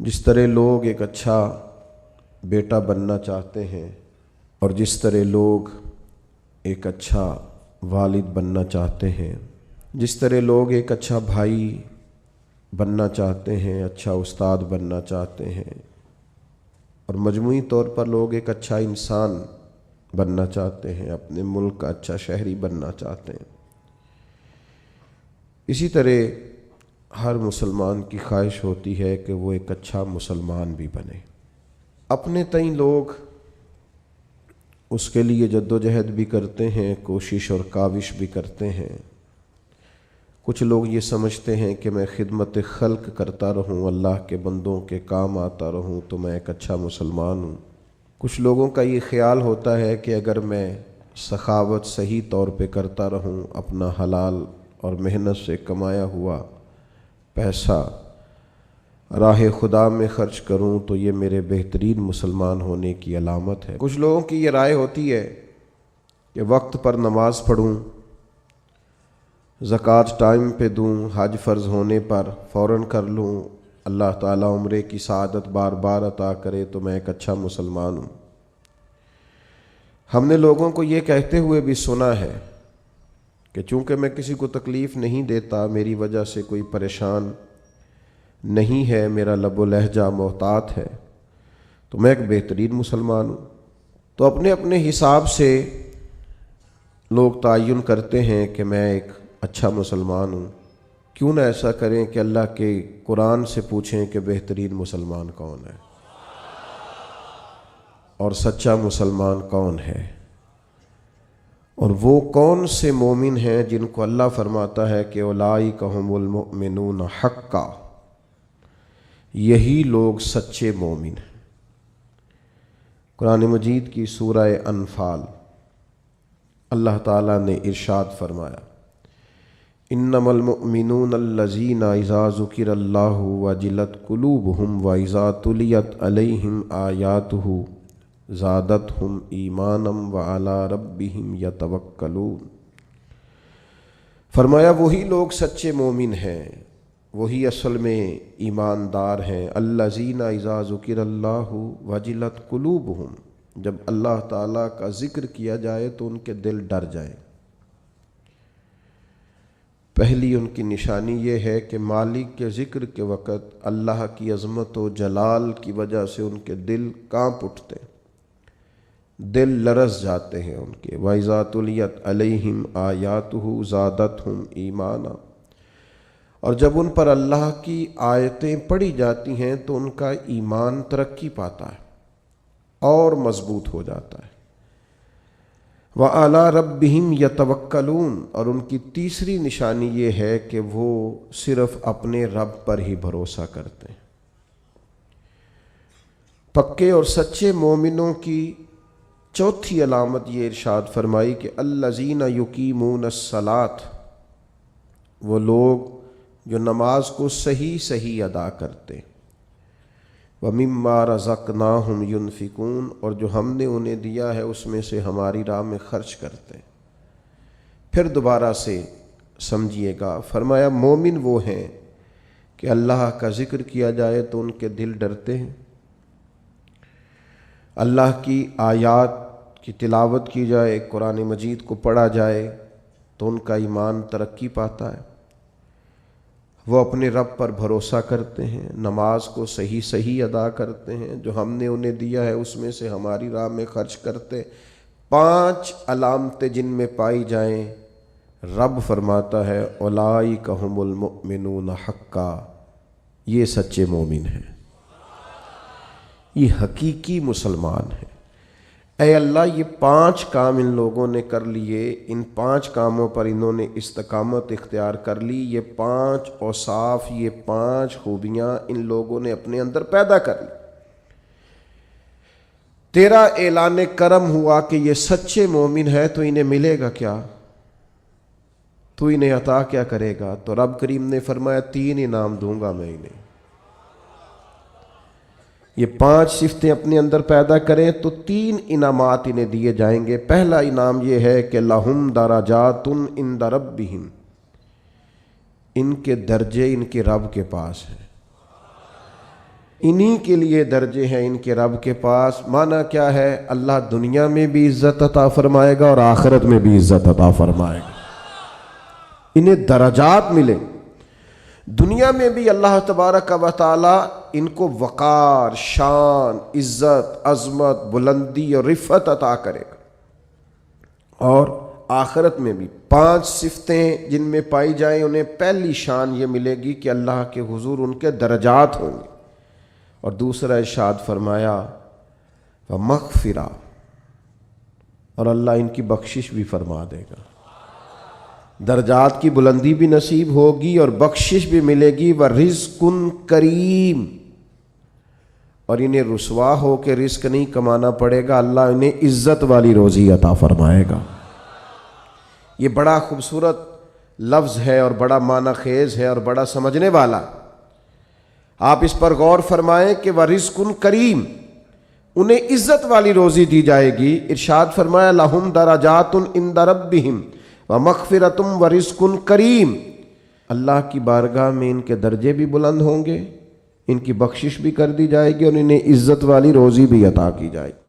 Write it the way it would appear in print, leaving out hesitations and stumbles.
جس طرح لوگ ایک اچھا بیٹا بننا چاہتے ہیں اور جس طرح لوگ ایک اچھا والد بننا چاہتے ہیں، جس طرح لوگ ایک اچھا بھائی بننا چاہتے ہیں، اچھا استاد بننا چاہتے ہیں، اور مجموعی طور پر لوگ ایک اچھا انسان بننا چاہتے ہیں، اپنے ملک کا اچھا شہری بننا چاہتے ہیں، اسی طرح ہر مسلمان کی خواہش ہوتی ہے کہ وہ ایک اچھا مسلمان بھی بنے۔ اپنے تئیں لوگ اس کے لیے جد و جہد بھی کرتے ہیں، کوشش اور کاوش بھی کرتے ہیں۔ کچھ لوگ یہ سمجھتے ہیں کہ میں خدمت خلق کرتا رہوں، اللہ کے بندوں کے کام آتا رہوں تو میں ایک اچھا مسلمان ہوں۔ کچھ لوگوں کا یہ خیال ہوتا ہے کہ اگر میں سخاوت صحیح طور پہ کرتا رہوں، اپنا حلال اور محنت سے کمایا ہوا پیسہ راہ خدا میں خرچ کروں تو یہ میرے بہترین مسلمان ہونے کی علامت ہے۔ کچھ لوگوں کی یہ رائے ہوتی ہے کہ وقت پر نماز پڑھوں، زکوٰۃ ٹائم پہ دوں، حج فرض ہونے پر فوراً کر لوں، اللہ تعالیٰ عمرے کی سعادت بار بار عطا کرے تو میں ایک اچھا مسلمان ہوں۔ ہم نے لوگوں کو یہ کہتے ہوئے بھی سنا ہے کہ چونکہ میں کسی کو تکلیف نہیں دیتا، میری وجہ سے کوئی پریشان نہیں ہے، میرا لب و لہجہ محتاط ہے، تو میں ایک بہترین مسلمان ہوں۔ تو اپنے اپنے حساب سے لوگ تعین کرتے ہیں کہ میں ایک اچھا مسلمان ہوں۔ کیوں نہ ایسا کریں کہ اللہ کے قرآن سے پوچھیں کہ بہترین مسلمان کون ہے اور سچا مسلمان کون ہے، اور وہ کون سے مومن ہیں جن کو اللہ فرماتا ہے کہ اولئک ھم المؤمنون حقا، یہی لوگ سچے مومن ہیں۔ قرآن مجید کی سورہ انفال اللہ تعالیٰ نے ارشاد فرمایا، انما المؤمنون الذین اذا ذکر اللہ وجلت قلوبہم واذا تلیت علیہم آیاتہ زادتہم ایمانا وعلی ربہم یتوکلون۔ فرمایا وہی لوگ سچے مومن ہیں، وہی اصل میں ایماندار ہیں۔ الذین اذا ذکر اللہ وجلت قلوبہم، جب اللہ تعالیٰ کا ذکر کیا جائے تو ان کے دل ڈر جائیں۔ پہلی ان کی نشانی یہ ہے کہ مالک کے ذکر کے وقت اللہ کی عظمت و جلال کی وجہ سے ان کے دل کانپ اٹھتے، دل لرز جاتے ہیں ان کے۔ وَإِذَا تُلِيَتْ عَلَيْهِمْ آيَاتُهُ زَادَتْهُمْ ایمانا، اور جب ان پر اللہ کی آیتیں پڑھی جاتی ہیں تو ان کا ایمان ترقی پاتا ہے اور مضبوط ہو جاتا ہے۔ وَعَلَىٰ رَبِّهِمْ يَتَوَكَّلُونَ، اور ان کی تیسری نشانی یہ ہے کہ وہ صرف اپنے رب پر ہی بھروسہ کرتے ہیں۔ پکے اور سچے مومنوں کی چوتھی علامت یہ ارشاد فرمائی کہ الذین یقیمون الصلاۃ، وہ لوگ جو نماز کو صحیح ادا کرتے، وَمِمَّا رَزَقْنَاهُمْ يُنْفِقُونَ، اور جو ہم نے انہیں دیا ہے اس میں سے ہماری راہ میں خرچ کرتے۔ پھر دوبارہ سے سمجھیے گا، فرمایا مومن وہ ہیں کہ اللہ کا ذکر کیا جائے تو ان کے دل ڈرتے ہیں، اللہ کی آیات کی تلاوت کی جائے، قرآن مجید کو پڑھا جائے تو ان کا ایمان ترقی پاتا ہے، وہ اپنے رب پر بھروسہ کرتے ہیں، نماز کو صحیح ادا کرتے ہیں، جو ہم نے انہیں دیا ہے اس میں سے ہماری راہ میں خرچ کرتے۔ 5 علامتیں جن میں پائی جائیں، رب فرماتا ہے اولئک ھم المؤمنون حقا، یہ سچے مومن ہیں، یہ حقیقی مسلمان ہیں۔ اے اللہ، یہ 5 کام ان لوگوں نے کر لیے، ان 5 کاموں پر انہوں نے استقامت اختیار کر لی، یہ 5 اوصاف، یہ 5 خوبیاں ان لوگوں نے اپنے اندر پیدا کر لی۔ تیرا اعلان کرم ہوا کہ یہ سچے مومن ہے تو انہیں ملے گا کیا؟ تو انہیں عطا کیا کرے گا؟ تو رب کریم نے فرمایا 3 انعام دوں گا میں انہیں۔ یہ 5 صفتیں اپنے اندر پیدا کریں تو 3 انعامات انہیں دیے جائیں گے۔ پہلا انعام یہ ہے کہ لہم درجات عند ربہم، ان کے درجے ان کے رب کے پاس ہیں۔ انہی کے لیے درجے ہیں ان کے رب کے پاس۔ معنی کیا ہے؟ اللہ دنیا میں بھی عزت عطا فرمائے گا اور آخرت میں بھی عزت عطا فرمائے گا، انہیں درجات ملے۔ دنیا میں بھی اللہ تبارک و تعالی ان کو وقار، شان، عزت، عظمت، بلندی اور رفعت عطا کرے گا، اور آخرت میں بھی 5 صفتیں جن میں پائی جائیں انہیں پہلی شان یہ ملے گی کہ اللہ کے حضور ان کے درجات ہوں گے۔ اور دوسرا ارشاد فرمایا وَمَغْفِرَةٌ، اور اللہ ان کی بخشش بھی فرما دے گا، درجات کی بلندی بھی نصیب ہوگی اور بخشش بھی ملے گی۔ وَرِزْقٌ کریم، اور انہیں رسوا ہو کے رزق نہیں کمانا پڑے گا، اللہ انہیں عزت والی روزی عطا فرمائے گا۔ یہ بڑا خوبصورت لفظ ہے اور بڑا معنی خیز ہے اور بڑا سمجھنے والا۔ آپ اس پر غور فرمائیں کہ وَرِزْقٌ کریم، انہیں عزت والی روزی دی جائے گی۔ ارشاد فرمایا لَهُمْ دَرَجَاتٌ عِنْدَ رَبِّهِمْ وَمَغْفِرَةٌ وَرِزْقٌ کریم، اللہ کی بارگاہ میں ان کے درجے بھی بلند ہوں گے، ان کی بخشش بھی کر دی جائے گی اور انہیں عزت والی روزی بھی عطا کی جائے گی۔